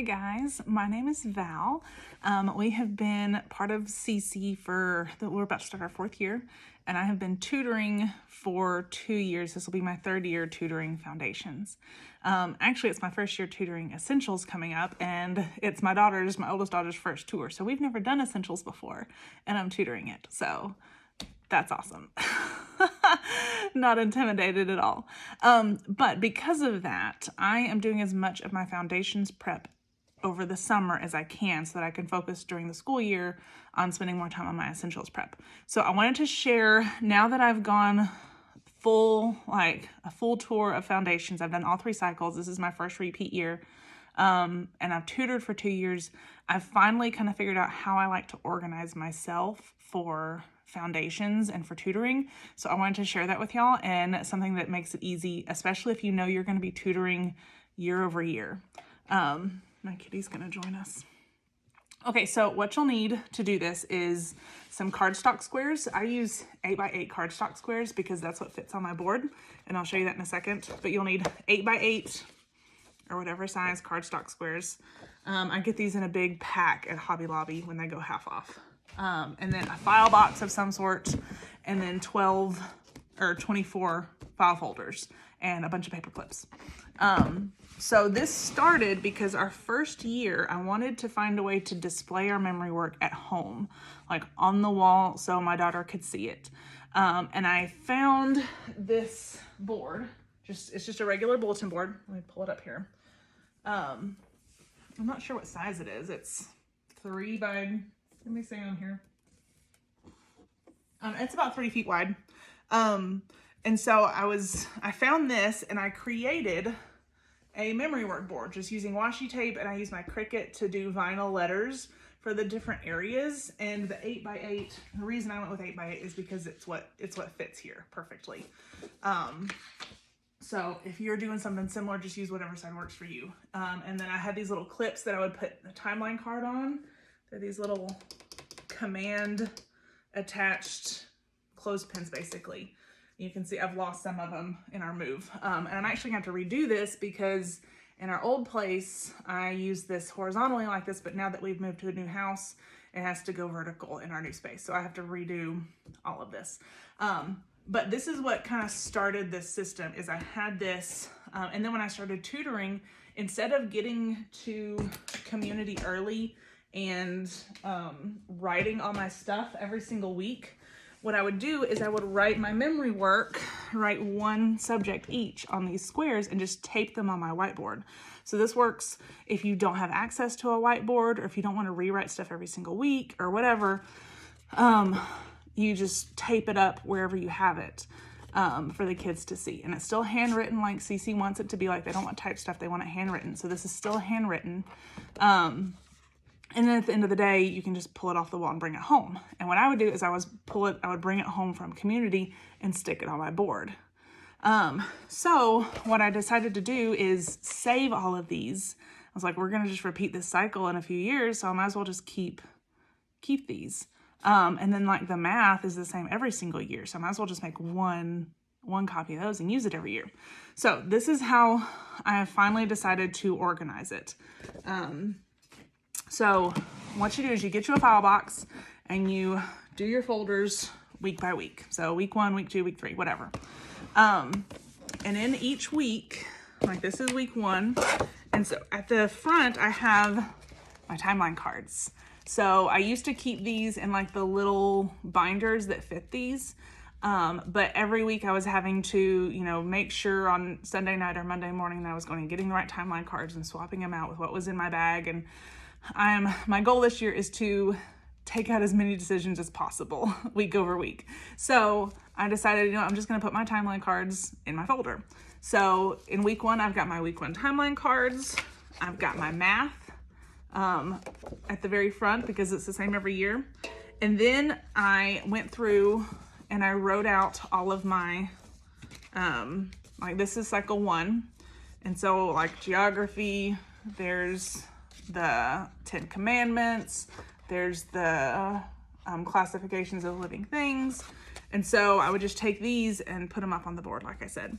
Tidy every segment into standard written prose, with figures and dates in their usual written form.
Hey guys, my name is Val. We have been part of CC we're about to start our 4th year, and I have been tutoring for 2 years. This will be my 3rd year tutoring foundations. Actually, it's my 1st year tutoring essentials coming up, and it's my oldest daughter's first tour. So we've never done essentials before, and I'm tutoring it. So that's awesome. Not intimidated at all. But because of that, I am doing as much of my foundations prep over the summer as I can so that I can focus during the school year on spending more time on my essentials prep. So I wanted to share, now that I've gone a full tour of foundations, I've done all 3 cycles. This is my first repeat year. And I've tutored for 2 years. I've finally kind of figured out how I like to organize myself for foundations and for tutoring. So I wanted to share that with y'all, and something that makes it easy, especially if you know you're going to be tutoring year over year. My kitty's going to join us. Okay, so what you'll need to do this is some cardstock squares. I use 8x8 cardstock squares because that's what fits on my board, and I'll show you that in a second. But you'll need 8x8 or whatever size cardstock squares. I get these in a big pack at Hobby Lobby when they go half off. And then a file box of some sort, and then 12 or 24 file folders and a bunch of paper clips. So this started because our first year, I wanted to find a way to display our memory work at home, like on the wall, so my daughter could see it. And I found this board. It's just a regular bulletin board. Let me pull it up here. I'm not sure what size it is. It's 3 by, let me say on here. It's about 3 feet wide. And so I found this, and I created a memory work board just using washi tape, and I used my Cricut to do vinyl letters for the different areas. And the 8x8, the reason I went with 8x8 is because it's what fits here perfectly. So if you're doing something similar, just use whatever side works for you. And then I had these little clips that I would put the timeline card on. They're these little command attached clothespins, basically. You can see I've lost some of them in our move. And I'm actually going to have to redo this because in our old place, I used this horizontally like this, but now that we've moved to a new house, it has to go vertical in our new space. So I have to redo all of this. But this is what kind of started this system, is I had this, and then when I started tutoring, instead of getting to community early and writing all my stuff every single week, what I would do is I would write my memory work, write 1 subject each on these squares, and just tape them on my whiteboard. So this works if you don't have access to a whiteboard, or if you don't want to rewrite stuff every single week or whatever. You just tape it up wherever you have it for the kids to see. And it's still handwritten like CC wants it to be. Like, they don't want typed stuff, they want it handwritten. So this is still handwritten. And then at the end of the day, you can just pull it off the wall and bring it home. And what I would do is I would bring it home from community and stick it on my board. So what I decided to do is save all of these. I was like, we're going to just repeat this cycle in a few years, so I might as well just keep these. And then like the math is the same every single year, so I might as well just make one copy of those and use it every year. So this is how I have finally decided to organize it. So what you do is you get you a file box and you do your folders week by week. So week 1, week 2, week 3, whatever. And in each week, like this is week 1. And so at the front, I have my timeline cards. So I used to keep these in like the little binders that fit these. But every week I was having to, make sure on Sunday night or Monday morning that I was going and getting the right timeline cards and swapping them out with what was in my bag. And my goal this year is to take out as many decisions as possible week over week. So I decided, I'm just going to put my timeline cards in my folder. So in week 1, I've got my week 1 timeline cards. I've got my math at the very front because it's the same every year. And then I went through and I wrote out all of my, like this is cycle 1. And so like geography, there's the 10 commandments, there's the classifications of living things. And so I would just take these and put them up on the board, like I said.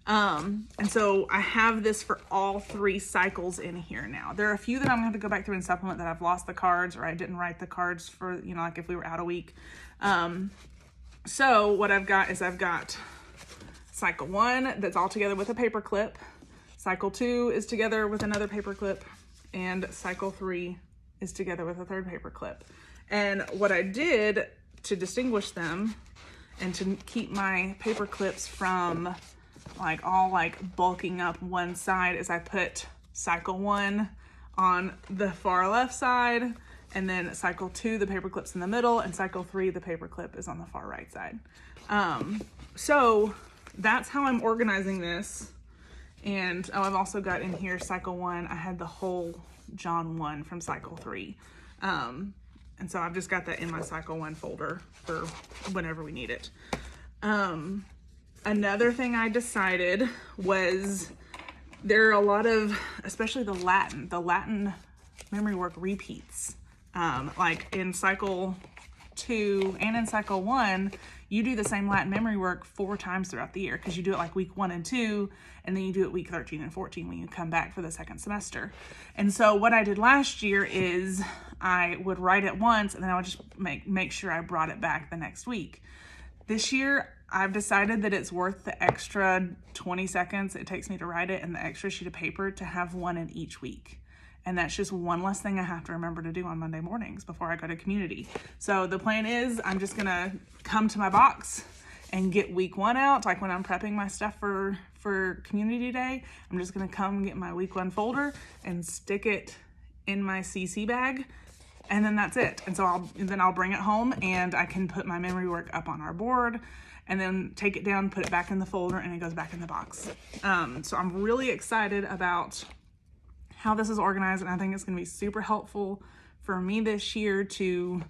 And so I have this for all 3 cycles in here now. There are a few that I'm gonna have to go back through and supplement that I've lost the cards, or I didn't write the cards for, you know, like if we were out a week. So what I've got is I've got cycle 1 that's all together with a paper clip. Cycle 2 is together with another paper clip, and cycle 3 is together with a third paper clip. And what I did to distinguish them and to keep my paper clips from like all like bulking up one side is I put cycle 1 on the far left side, and then cycle 2, the paper clip's in the middle, and cycle 3, the paper clip is on the far right side. So that's how I'm organizing this. And I've also got in here cycle 1, I had the whole John 1 from cycle 3. And so I've just got that in my cycle 1 folder for whenever we need it. Another thing I decided was there are a lot of, especially the Latin memory work repeats. Like in cycle 2 and in cycle 1, you do the same Latin memory work 4 times throughout the year, because you do it like week 1 and 2, and then you do it week 13 and 14 when you come back for the second semester. And so what I did last year is I would write it once, and then I would just make sure I brought it back the next week. This year, I've decided that it's worth the extra 20 seconds it takes me to write it and the extra sheet of paper to have one in each week. And that's just one less thing I have to remember to do on Monday mornings before I go to community. So the plan is I'm just gonna come to my box and get week 1 out. Like when I'm prepping my stuff for community day, I'm just gonna come get my week 1 folder and stick it in my CC bag. And then that's it. And so I'll bring it home and I can put my memory work up on our board and then take it down, put it back in the folder, and it goes back in the box. So I'm really excited about how this is organized, and I think it's gonna be super helpful for me this year to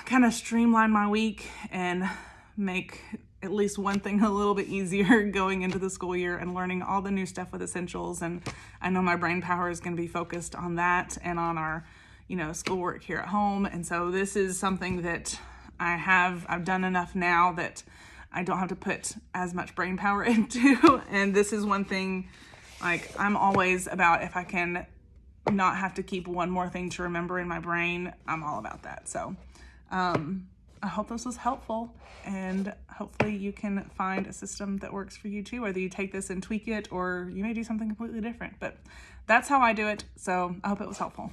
kind of streamline my week and make at least one thing a little bit easier going into the school year and learning all the new stuff with essentials. And I know my brain power is gonna be focused on that and on our, schoolwork here at home. And so this is something that I've done enough now that I don't have to put as much brain power into. And this is one thing, like, I'm always about, if I can not have to keep one more thing to remember in my brain, I'm all about that. So I hope this was helpful, and hopefully you can find a system that works for you too, whether you take this and tweak it or you may do something completely different. But that's how I do it. So I hope it was helpful.